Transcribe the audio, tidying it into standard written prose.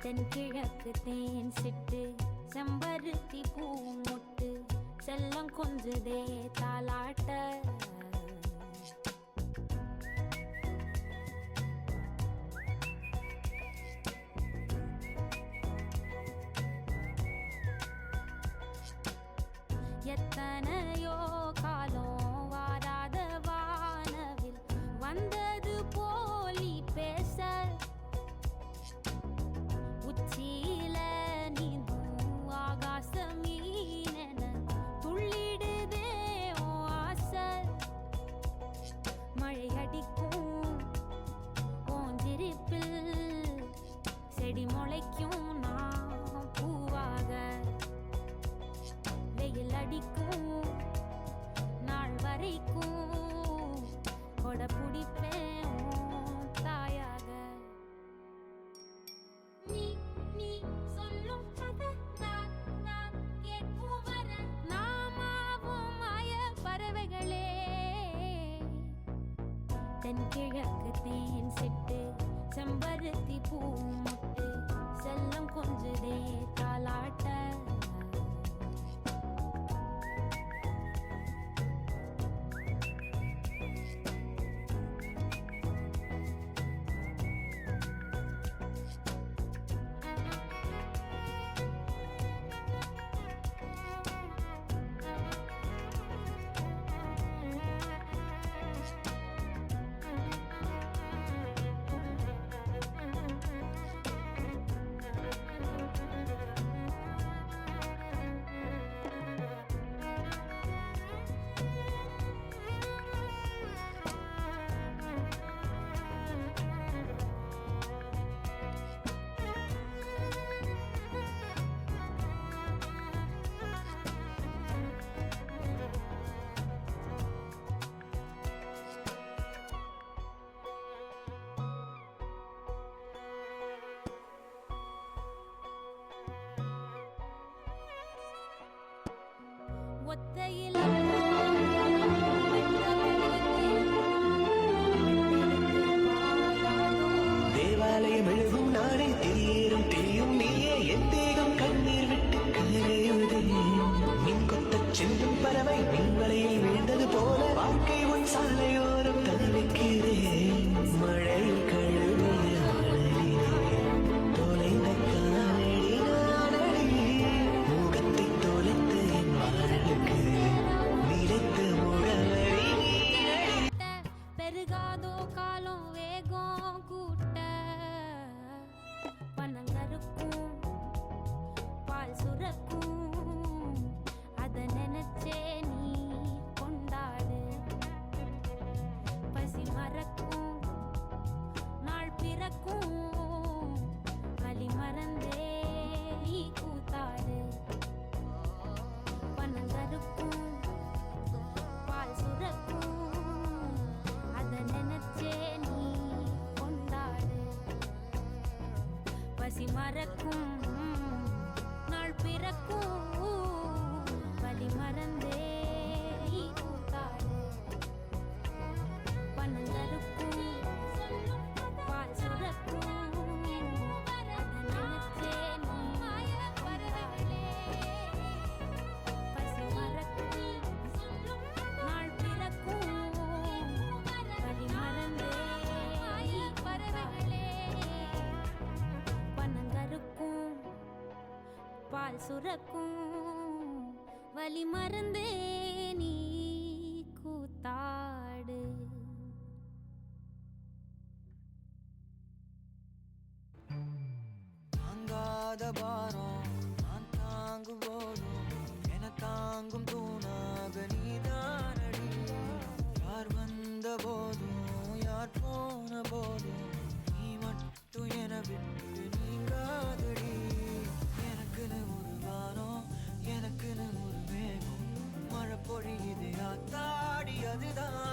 தென்கிழக்கு தேன் சிட்டு செம்பருத்தி பூ முட்டு செல்லம் கொஞ்சுதே தாலாட்ட எத்தனையோ காலம் வாராத வானவில் வந்தது போலி பேச உச்சியில நீந்தும் ஆகாச மீனென துள்ளிடுதே ஓ ஆசை மழை அடிக்கும் ஓஞ்சிருப்பில் செடி முளைக்கும் நான் பூவாக வெயில் அடிக்கும் நாள் வரைக்கும் கொடை பிடிப்பேன் தாயாக நீ நீ சொல்லும் கதை நான் நான் கேட்கும் வர நாமாவும் மாய பறவைகளே தென்கிழக்கு தேன் சிட்டு செம்பருத்தி பூ முட்டு செல்லம் கொஞ்சுதே தாலாட்ட ஒத்தையில தேவாலயம் எழுதும் நாளை தேரும் தெரியும் நீயே என் தேகம் கண்ணீர் விட்டு கரையுதே மின் கொத்தச் செல்லும் பறவை மின்வலையில் வீழ்ந்தது போல வாழ்க்கை உன் சாலையோரம் தவிக்கிறேன் மழையில் கழுவிய தொலைந்த காலடி நானடி முகத்தை தொலைத்து என் வாழ்வுக்கு நிலைத்த முகவரி பெருகாதோ காலம் வேகம் கூட்ட பனங்கருக்கும் பால் சுரக்கும் அத நினைச்சே நீ கொண்டாடு பசி மறக்கும் நாள் பிறக்கும் வலி மறந்தே நீ கூத்தாடு பனங்கருக்கும் பால் சுரக்கும் அத நினைச்சே நீ கொண்டாடு பசி மறக்கும் நாள் பிறக்கும் வலி மறந்தே நீ கூத்தாடு பனங்கருக்கும் பால் சுரக்கும் அத நினைச்சே நீ பறவைகளே பசி மறக்கும் நாள் பிறக்கும் வலி மறந்தே பறவைகளே பனங்கருக்கும் பால் சுரக்கும் வலி மறந்தே நீ கூத்தாடு தாங்காத பாரம் நான் தாங்கும் போதும் என தாங்கும் தூணாக நீதானடி யார் வந்த போதும் யார் போன போதும் நீ மட்டும் என விட்டு நீங்காதடி எனக்குன்னு ஒரு வானம் எனக்குன்னு ஒரு மேகம் மழை பொழியுது ஆத்தாடி அதுதான்